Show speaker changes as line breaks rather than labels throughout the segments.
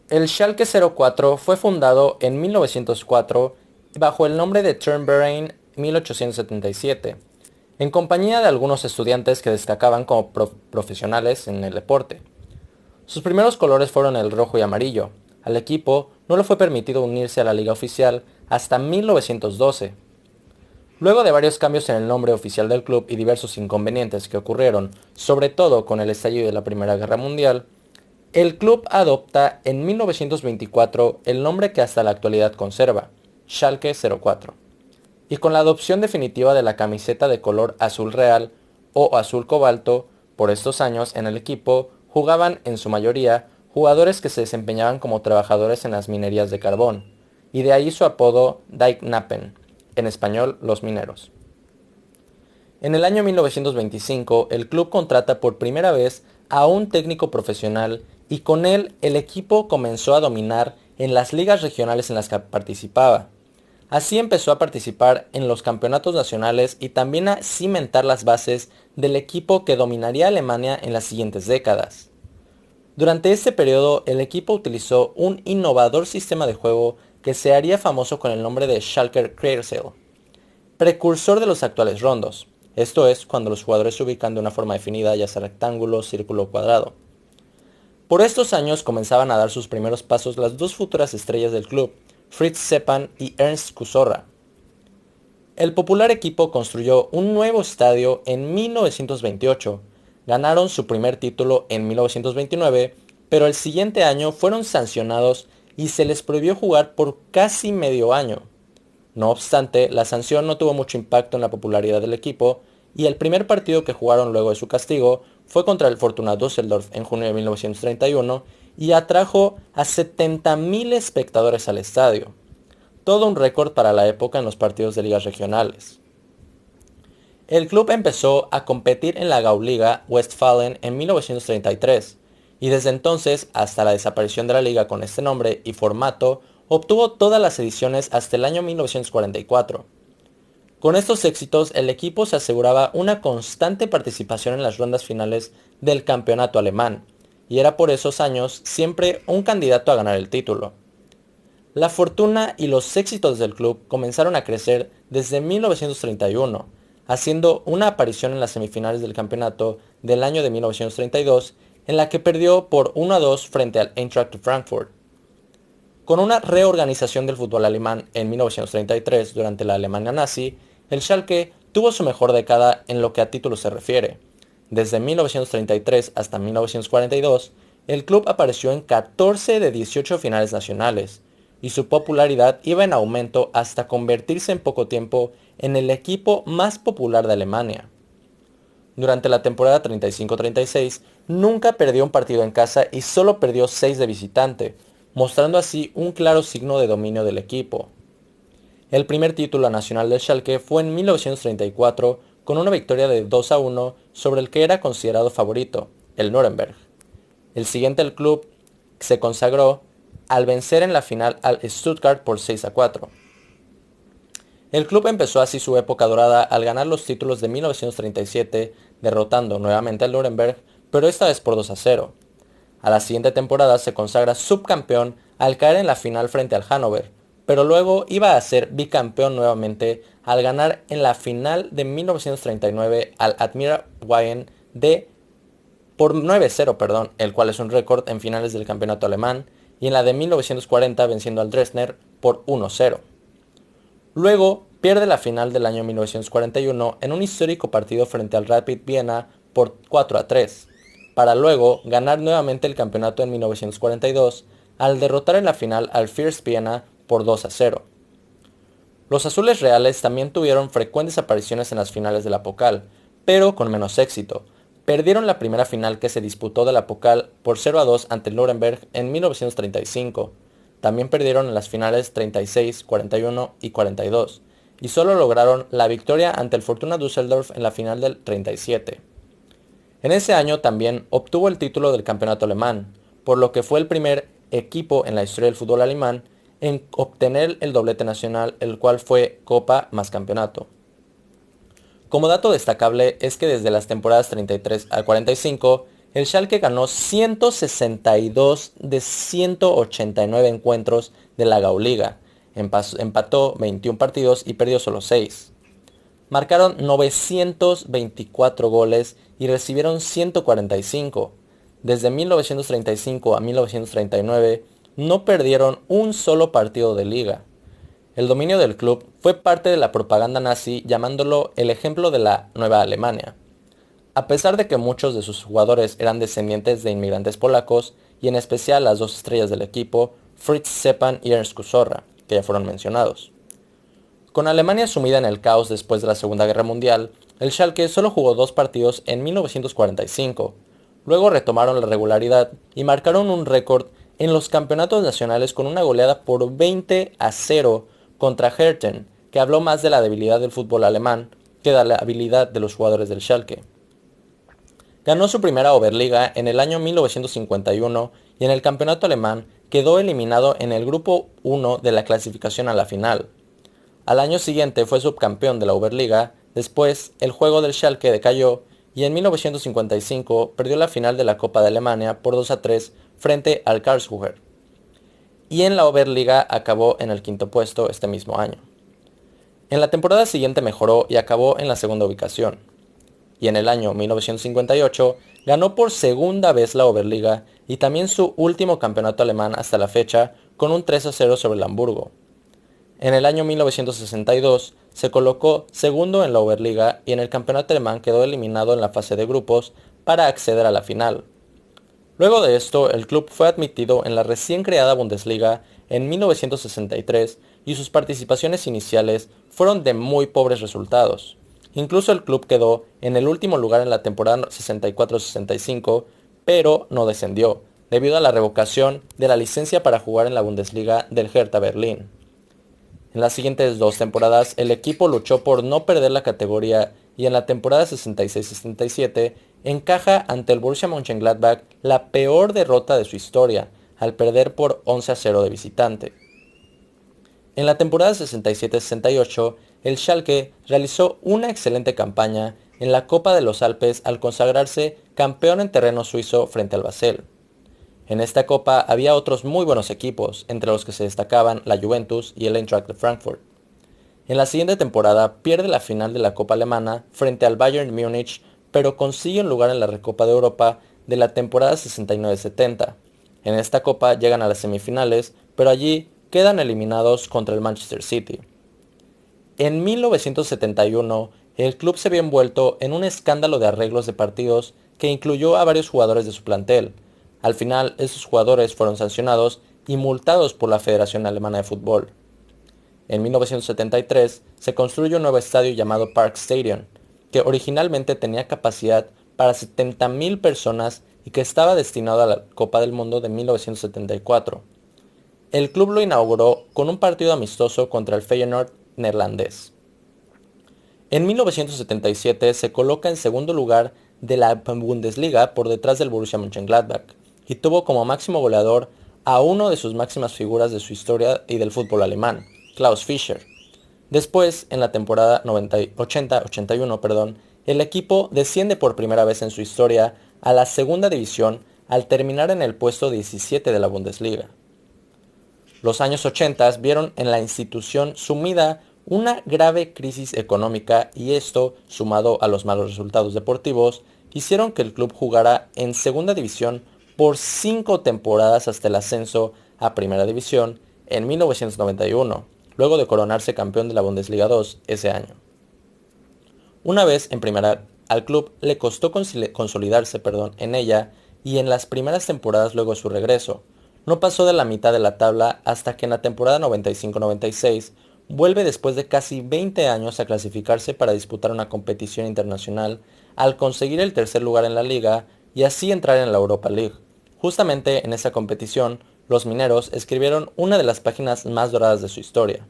El Schalke 04 fue fundado en 1904 bajo el nombre de Turnverein 1877, en compañía de algunos estudiantes que destacaban como profesionales en el deporte. Sus primeros colores fueron el rojo y amarillo. Al equipo no le fue permitido unirse a la liga oficial hasta 1912. Luego de varios cambios en el nombre oficial del club y diversos inconvenientes que ocurrieron, sobre todo con el estallido de la Primera Guerra Mundial, el club adopta en 1924 el nombre que hasta la actualidad conserva, Schalke 04, y con la adopción definitiva de la camiseta de color azul real o azul cobalto, por estos años en el equipo jugaban en su mayoría jugadores que se desempeñaban como trabajadores en las minerías de carbón, y de ahí su apodo Dijknappen, en español los mineros. En el año 1925, el club contrata por primera vez a un técnico profesional y con él el equipo comenzó a dominar en las ligas regionales en las que participaba. Así empezó a participar en los campeonatos nacionales y también a cimentar las bases del equipo que dominaría Alemania en las siguientes décadas. Durante este periodo, el equipo utilizó un innovador sistema de juego que se haría famoso con el nombre de Schalker Kreisel, precursor de los actuales rondos. Esto es, cuando los jugadores se ubican de una forma definida, ya sea rectángulo, círculo o cuadrado. Por estos años comenzaban a dar sus primeros pasos las dos futuras estrellas del club, Fritz Seppan y Ernst Kusorra. El popular equipo construyó un nuevo estadio en 1928, ganaron su primer título en 1929, pero el siguiente año fueron sancionados y se les prohibió jugar por casi medio año. No obstante, la sanción no tuvo mucho impacto en la popularidad del equipo y el primer partido que jugaron luego de su castigo fue contra el Fortuna Düsseldorf en junio de 1931 y atrajo a 70.000 espectadores al estadio, todo un récord para la época en los partidos de ligas regionales. El club empezó a competir en la Gauliga Westfalen en 1933 y desde entonces hasta la desaparición de la liga con este nombre y formato obtuvo todas las ediciones hasta el año 1944. Con estos éxitos el equipo se aseguraba una constante participación en las rondas finales del campeonato alemán y era por esos años siempre un candidato a ganar el título. La fortuna y los éxitos del club comenzaron a crecer desde 1931, haciendo una aparición en las semifinales del campeonato del año de 1932, en la que perdió por 1-2 frente al Eintracht Frankfurt. Con una reorganización del fútbol alemán en 1933 durante la Alemania nazi, el Schalke tuvo su mejor década en lo que a títulos se refiere. Desde 1933 hasta 1942, el club apareció en 14 de 18 finales nacionales, y su popularidad iba en aumento hasta convertirse en poco tiempo en el equipo más popular de Alemania. Durante la temporada 35-36 nunca perdió un partido en casa y solo perdió 6 de visitante, mostrando así un claro signo de dominio del equipo. El primer título nacional del Schalke fue en 1934 con una victoria de 2-1 sobre el que era considerado favorito, el Nuremberg. El siguiente el club se consagró al vencer en la final al Stuttgart por 6-4. El club empezó así su época dorada al ganar los títulos de 1937, derrotando nuevamente al Nuremberg, pero esta vez por 2-0. A la siguiente temporada se consagra subcampeón al caer en la final frente al Hannover, pero luego iba a ser bicampeón nuevamente al ganar en la final de 1939 al Admira Wayen por 9-0, el cual es un récord en finales del campeonato alemán, y en la de 1940 venciendo al Dresdner por 1-0. Luego pierde la final del año 1941 en un histórico partido frente al Rapid Viena por 4-3, para luego ganar nuevamente el campeonato en 1942 al derrotar en la final al First Viena por 2-0. Los azules reales también tuvieron frecuentes apariciones en las finales de la Pokal, pero con menos éxito. Perdieron la primera final que se disputó de la Pokal por 0-2 ante el Nuremberg en 1935. También perdieron en las finales 36, 41 y 42, y solo lograron la victoria ante el Fortuna Düsseldorf en la final del 37. En ese año también obtuvo el título del campeonato alemán, por lo que fue el primer equipo en la historia del fútbol alemán en obtener el doblete nacional, el cual fue Copa más campeonato. Como dato destacable es que desde las temporadas 33 al 45, el Schalke ganó 162 de 189 encuentros de la Gauliga, empató 21 partidos y perdió solo 6. Marcaron 924 goles y recibieron 145. Desde 1935 a 1939 no perdieron un solo partido de liga. El dominio del club fue parte de la propaganda nazi, llamándolo el ejemplo de la Nueva Alemania. A pesar de que muchos de sus jugadores eran descendientes de inmigrantes polacos, y en especial las dos estrellas del equipo, Fritz Stepan y Ernst Kusorra, que ya fueron mencionados. Con Alemania sumida en el caos después de la Segunda Guerra Mundial, el Schalke solo jugó 2 partidos en 1945. Luego retomaron la regularidad y marcaron un récord en los campeonatos nacionales con una goleada por 20-0 contra Herten, que habló más de la debilidad del fútbol alemán que de la habilidad de los jugadores del Schalke. Ganó su primera Oberliga en el año 1951 y en el campeonato alemán quedó eliminado en el grupo 1 de la clasificación a la final. Al año siguiente fue subcampeón de la Oberliga, después el juego del Schalke decayó y en 1955 perdió la final de la Copa de Alemania por 2-3 frente al Karlsruher. Y en la Oberliga acabó en el quinto puesto este mismo año. En la temporada siguiente mejoró y acabó en la segunda ubicación. Y en el año 1958 ganó por segunda vez la Oberliga y también su último campeonato alemán hasta la fecha con un 3-0 sobre el Hamburgo. En el año 1962 se colocó segundo en la Oberliga y en el campeonato alemán quedó eliminado en la fase de grupos para acceder a la final. Luego de esto, el club fue admitido en la recién creada Bundesliga en 1963 y sus participaciones iniciales fueron de muy pobres resultados. Incluso el club quedó en el último lugar en la temporada 64-65, pero no descendió, debido a la revocación de la licencia para jugar en la Bundesliga del Hertha Berlín. En las siguientes 2 temporadas, el equipo luchó por no perder la categoría y en la temporada 66-67 encaja ante el Borussia Mönchengladbach la peor derrota de su historia, al perder por 11-0 de visitante. En la temporada 67-68, el Schalke realizó una excelente campaña en la Copa de los Alpes al consagrarse campeón en terreno suizo frente al Basel. En esta copa había otros muy buenos equipos, entre los que se destacaban la Juventus y el Eintracht de Frankfurt. En la siguiente temporada pierde la final de la Copa Alemana frente al Bayern Múnich, pero consigue un lugar en la Recopa de Europa de la temporada 69-70. En esta copa llegan a las semifinales, pero allí quedan eliminados contra el Manchester City. En 1971, el club se vio envuelto en un escándalo de arreglos de partidos que incluyó a varios jugadores de su plantel. Al final, esos jugadores fueron sancionados y multados por la Federación Alemana de Fútbol. En 1973 se construye un nuevo estadio llamado Park Stadion, que originalmente tenía capacidad para 70.000 personas y que estaba destinado a la Copa del Mundo de 1974. El club lo inauguró con un partido amistoso contra el Feyenoord neerlandés. En 1977 se coloca en segundo lugar de la Bundesliga por detrás del Borussia Mönchengladbach y tuvo como máximo goleador a uno de sus máximas figuras de su historia y del fútbol alemán, Klaus Fischer. Después, en la temporada 80-81, el equipo desciende por primera vez en su historia a la segunda división al terminar en el puesto 17 de la Bundesliga. Los años 80 vieron en la institución sumida una grave crisis económica y esto, sumado a los malos resultados deportivos, hicieron que el club jugara en segunda división por 5 temporadas hasta el ascenso a primera división en 1991, luego de coronarse campeón de la Bundesliga 2 ese año. Una vez en primera, al club le costó consolidarse en ella y en las primeras temporadas luego de su regreso. No pasó de la mitad de la tabla hasta que en la temporada 95-96 vuelve después de casi 20 años a clasificarse para disputar una competición internacional al conseguir el tercer lugar en la liga y así entrar en la Europa League. Justamente en esa competición, los mineros escribieron una de las páginas más doradas de su historia.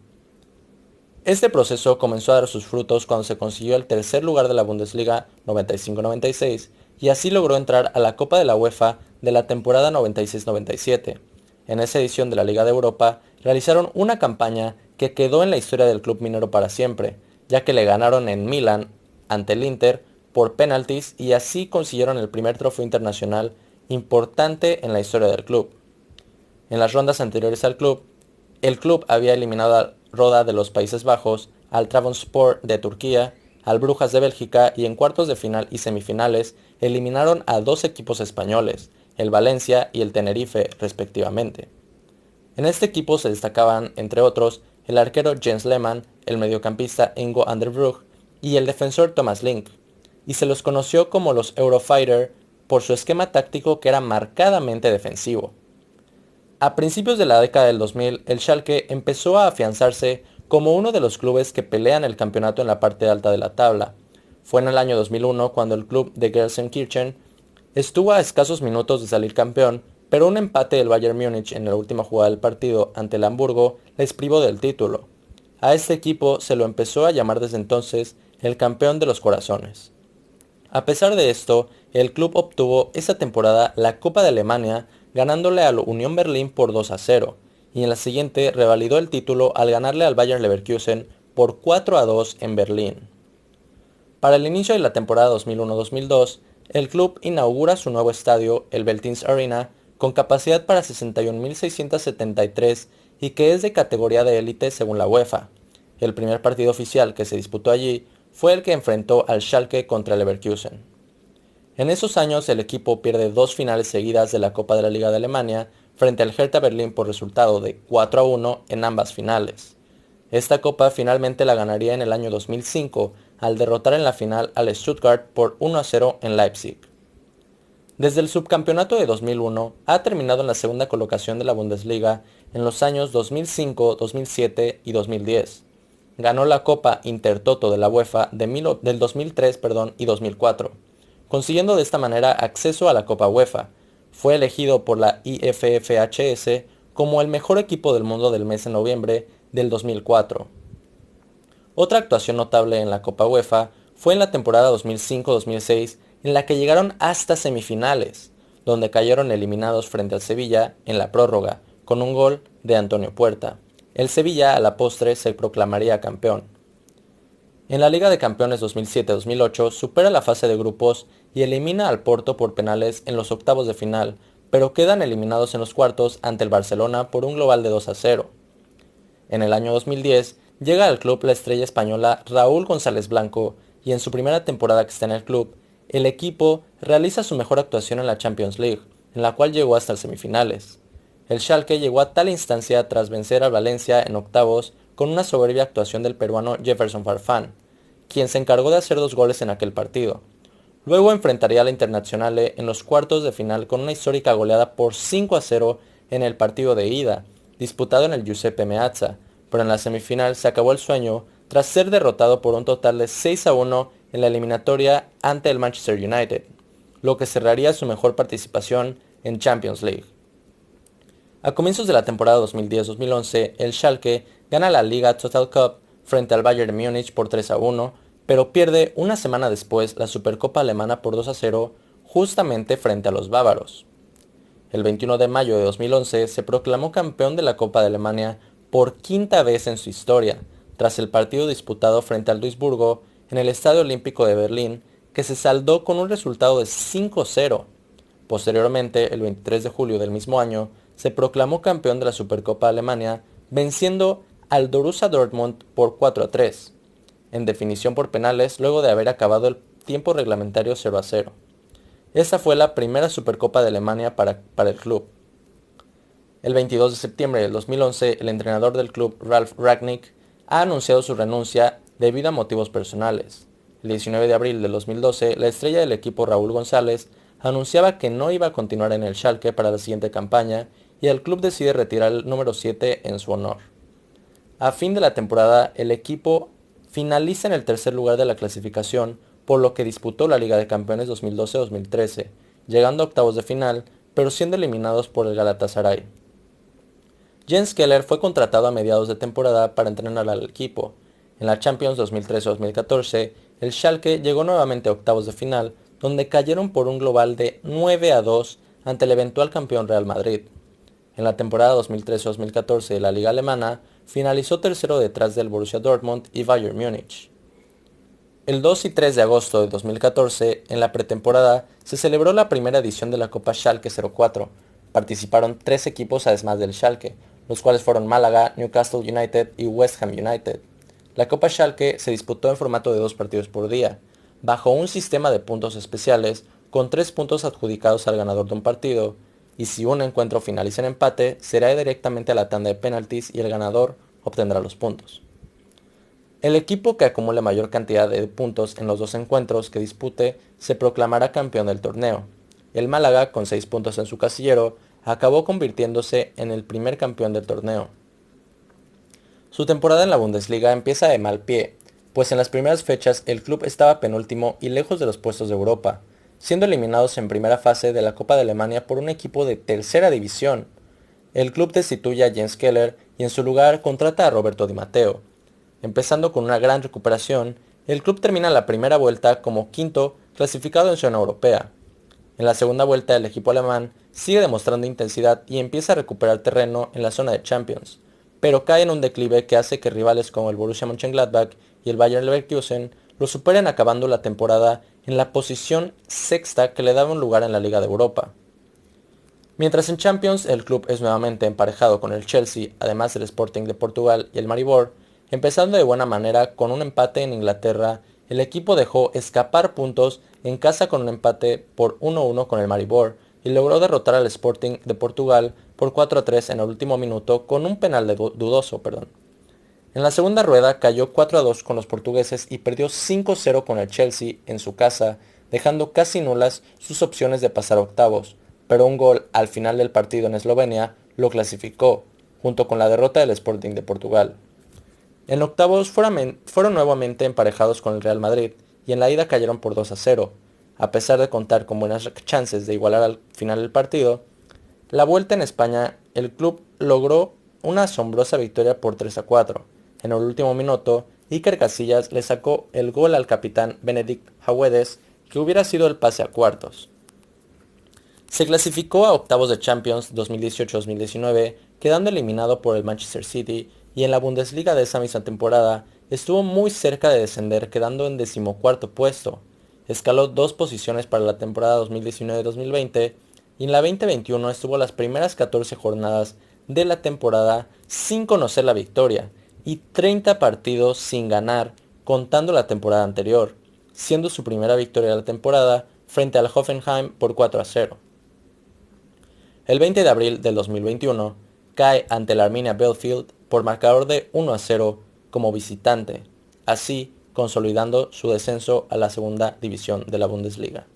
Este proceso comenzó a dar sus frutos cuando se consiguió el tercer lugar de la Bundesliga 95-96 y así logró entrar a la Copa de la UEFA de la temporada 96-97. En esa edición de la Liga de Europa realizaron una campaña que quedó en la historia del club minero para siempre, ya que le ganaron en Milán ante el Inter por penaltis y así consiguieron el primer trofeo internacional importante en la historia del club. En las rondas anteriores al club, el club había eliminado al Roda de los Países Bajos, al Trabzonspor de Turquía, al Brujas de Bélgica y en cuartos de final y semifinales eliminaron a dos equipos españoles, el Valencia y el Tenerife respectivamente. En este equipo se destacaban, entre otros, el arquero Jens Lehmann, el mediocampista Ingo Anderbrug y el defensor Thomas Link, y se los conoció como los Eurofighter por su esquema táctico que era marcadamente defensivo. A principios de la década del 2000, el Schalke empezó a afianzarse como uno de los clubes que pelean el campeonato en la parte alta de la tabla. Fue en el año 2001 cuando el club de Gelsenkirchen estuvo a escasos minutos de salir campeón, pero un empate del Bayern Múnich en la última jugada del partido ante el Hamburgo les privó del título. A este equipo se lo empezó a llamar desde entonces el campeón de los corazones. A pesar de esto, el club obtuvo esa temporada la Copa de Alemania ganándole al Unión Berlín por 2-0, y en la siguiente revalidó el título al ganarle al Bayer Leverkusen por 4-2 en Berlín. Para el inicio de la temporada 2001-2002, el club inaugura su nuevo estadio, el Veltins Arena, con capacidad para 61.673 y que es de categoría de élite según la UEFA. El primer partido oficial que se disputó allí fue el que enfrentó al Schalke contra el Leverkusen. En esos años el equipo pierde dos finales seguidas de la Copa de la Liga de Alemania frente al Hertha Berlín por resultado de 4-1 en ambas finales. Esta copa finalmente la ganaría en el año 2005 al derrotar en la final al Stuttgart por 1-0 en Leipzig. Desde el subcampeonato de 2001 ha terminado en la segunda colocación de la Bundesliga en los años 2005, 2007 y 2010. Ganó la Copa Intertoto de la UEFA del 2003 y 2004, consiguiendo de esta manera acceso a la Copa UEFA. Fue elegido por la IFFHS como el mejor equipo del mundo del mes de noviembre del 2004. Otra actuación notable en la Copa UEFA fue en la temporada 2005-2006 en la que llegaron hasta semifinales, donde cayeron eliminados frente al Sevilla en la prórroga, con un gol de Antonio Puerta. El Sevilla a la postre se proclamaría campeón. En la Liga de Campeones 2007-2008 supera la fase de grupos y elimina al Porto por penales en los octavos de final, pero quedan eliminados en los cuartos ante el Barcelona por un global de 2-0. En el año 2010 llega al club la estrella española Raúl González Blanco y en su primera temporada que está en el club, el equipo realiza su mejor actuación en la Champions League, en la cual llegó hasta las semifinales. El Schalke llegó a tal instancia tras vencer al Valencia en octavos con una soberbia actuación del peruano Jefferson Farfán, quien se encargó de hacer 2 goles en aquel partido. Luego enfrentaría a la Internazionale en los cuartos de final con una histórica goleada por 5-0 en el partido de ida, disputado en el Giuseppe Meazza, pero en la semifinal se acabó el sueño tras ser derrotado por un total de 6-1 en la eliminatoria ante el Manchester United, lo que cerraría su mejor participación en Champions League. A comienzos de la temporada 2010-2011, el Schalke gana la Liga Total Cup frente al Bayern Múnich por 3-1, pero pierde una semana después la Supercopa Alemana por 2-0 justamente frente a los bávaros. El 21 de mayo de 2011 se proclamó campeón de la Copa de Alemania por quinta vez en su historia, tras el partido disputado frente al Duisburgo en el Estadio Olímpico de Berlín, que se saldó con un resultado de 5-0. Posteriormente, el 23 de julio del mismo año, se proclamó campeón de la Supercopa Alemania, venciendo al Borussia Dortmund por 4-3, en definición por penales luego de haber acabado el tiempo reglamentario 0-0. Esta fue la primera Supercopa de Alemania para el club. El 22 de septiembre del 2011, el entrenador del club, Ralf Rangnick, ha anunciado su renuncia debido a motivos personales. El 19 de abril del 2012, la estrella del equipo Raúl González anunciaba que no iba a continuar en el Schalke para la siguiente campaña y el club decide retirar el número 7 en su honor. A fin de la temporada, el equipo finaliza en el tercer lugar de la clasificación, por lo que disputó la Liga de Campeones 2012-2013, llegando a octavos de final, pero siendo eliminados por el Galatasaray. Jens Keller fue contratado a mediados de temporada para entrenar al equipo. En la Champions 2013-2014, el Schalke llegó nuevamente a octavos de final, donde cayeron por un global de 9-2 ante el eventual campeón Real Madrid. En la temporada 2013-2014 de la Liga Alemana, finalizó tercero detrás del Borussia Dortmund y Bayern Múnich. El 2 y 3 de agosto de 2014, en la pretemporada, se celebró la primera edición de la Copa Schalke 04. Participaron 3 equipos además del Schalke, los cuales fueron Málaga, Newcastle United y West Ham United. La Copa Schalke se disputó en formato de 2 partidos por día, bajo un sistema de puntos especiales, con 3 puntos adjudicados al ganador de un partido, y si un encuentro finaliza en empate, será directamente a la tanda de penaltis y el ganador obtendrá los puntos. El equipo que acumule mayor cantidad de puntos en los 2 encuentros que dispute se proclamará campeón del torneo. El Málaga, con 6 puntos en su casillero, acabó convirtiéndose en el primer campeón del torneo. Su temporada en la Bundesliga empieza de mal pie, pues en las primeras fechas el club estaba penúltimo y lejos de los puestos de Europa, siendo eliminados en primera fase de la Copa de Alemania por un equipo de tercera división. El club destituye a Jens Keller y en su lugar contrata a Roberto Di Matteo. Empezando con una gran recuperación, el club termina la primera vuelta como quinto clasificado en zona europea. En la segunda vuelta el equipo alemán sigue demostrando intensidad y empieza a recuperar terreno en la zona de Champions, pero cae en un declive que hace que rivales como el Borussia Mönchengladbach y el Bayer Leverkusen lo superen acabando la temporada en la posición sexta que le daba un lugar en la Liga de Europa. Mientras en Champions el club es nuevamente emparejado con el Chelsea, además del Sporting de Portugal y el Maribor, empezando de buena manera con un empate en Inglaterra, el equipo dejó escapar puntos en casa con un empate por 1-1 con el Maribor y logró derrotar al Sporting de Portugal por 4-3 en el último minuto con un penal dudoso. En la segunda rueda cayó 4-2 con los portugueses y perdió 5-0 con el Chelsea en su casa, dejando casi nulas sus opciones de pasar a octavos, pero un gol al final del partido en Eslovenia lo clasificó, junto con la derrota del Sporting de Portugal. En octavos fueron nuevamente emparejados con el Real Madrid y en la ida cayeron por 2-0. A pesar de contar con buenas chances de igualar al final del partido, la vuelta en España el club logró una asombrosa victoria por 3-4. En el último minuto, Iker Casillas le sacó el gol al capitán Benedict Hawedes, que hubiera sido el pase a cuartos. Se clasificó a octavos de Champions 2018-2019, quedando eliminado por el Manchester City, y en la Bundesliga de esa misma temporada estuvo muy cerca de descender, quedando en 14º puesto. Escaló 2 posiciones para la temporada 2019-2020 y en la 2021 estuvo las primeras 14 jornadas de la temporada sin conocer la victoria y 30 partidos sin ganar, contando la temporada anterior, siendo su primera victoria de la temporada frente al Hoffenheim por 4-0. El 20 de abril del 2021 cae ante el Arminia Bielefeld por marcador de 1-0 como visitante, así consolidando su descenso a la segunda división de la Bundesliga.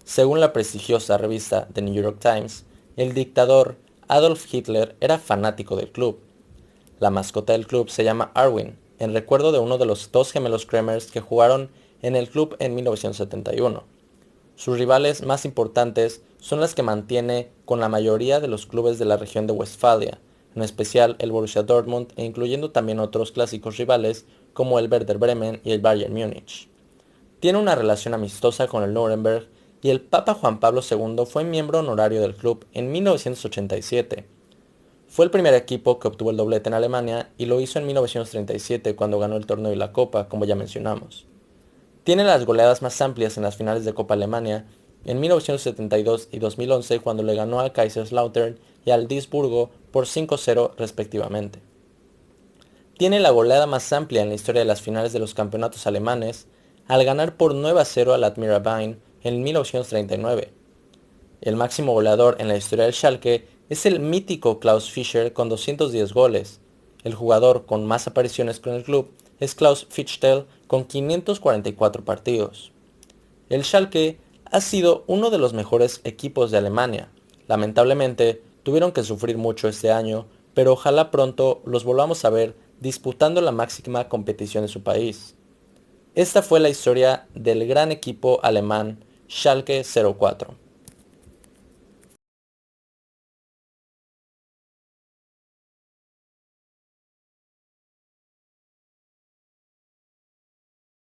Según la prestigiosa revista The New York Times, el dictador Adolf Hitler era fanático del club. La mascota del club se llama Arwin, en recuerdo de uno de los 2 gemelos Kremers que jugaron en el club en 1971. Sus rivales más importantes son las que mantiene con la mayoría de los clubes de la región de Westfalia, en especial el Borussia Dortmund e incluyendo también otros clásicos rivales como el Werder Bremen y el Bayern Múnich. Tiene una relación amistosa con el Nuremberg y el Papa Juan Pablo II fue miembro honorario del club en 1987. Fue el primer equipo que obtuvo el doblete en Alemania y lo hizo en 1937 cuando ganó el torneo y la Copa, como ya mencionamos. Tiene las goleadas más amplias en las finales de Copa Alemania en 1972 y 2011 cuando le ganó al Kaiserslautern y al Duisburgo por 5-0 respectivamente. Tiene la goleada más amplia en la historia de las finales de los campeonatos alemanes al ganar por 9-0 al Admira Wien en 1939. El máximo goleador en la historia del Schalke es el mítico Klaus Fischer con 210 goles. El jugador con más apariciones con el club es Klaus Fichtel con 544 partidos. El Schalke ha sido uno de los mejores equipos de Alemania. Lamentablemente, tuvieron que sufrir mucho este año, pero ojalá pronto los volvamos a ver disputando la máxima competición de su país. Esta fue la historia del gran equipo alemán Schalke 04.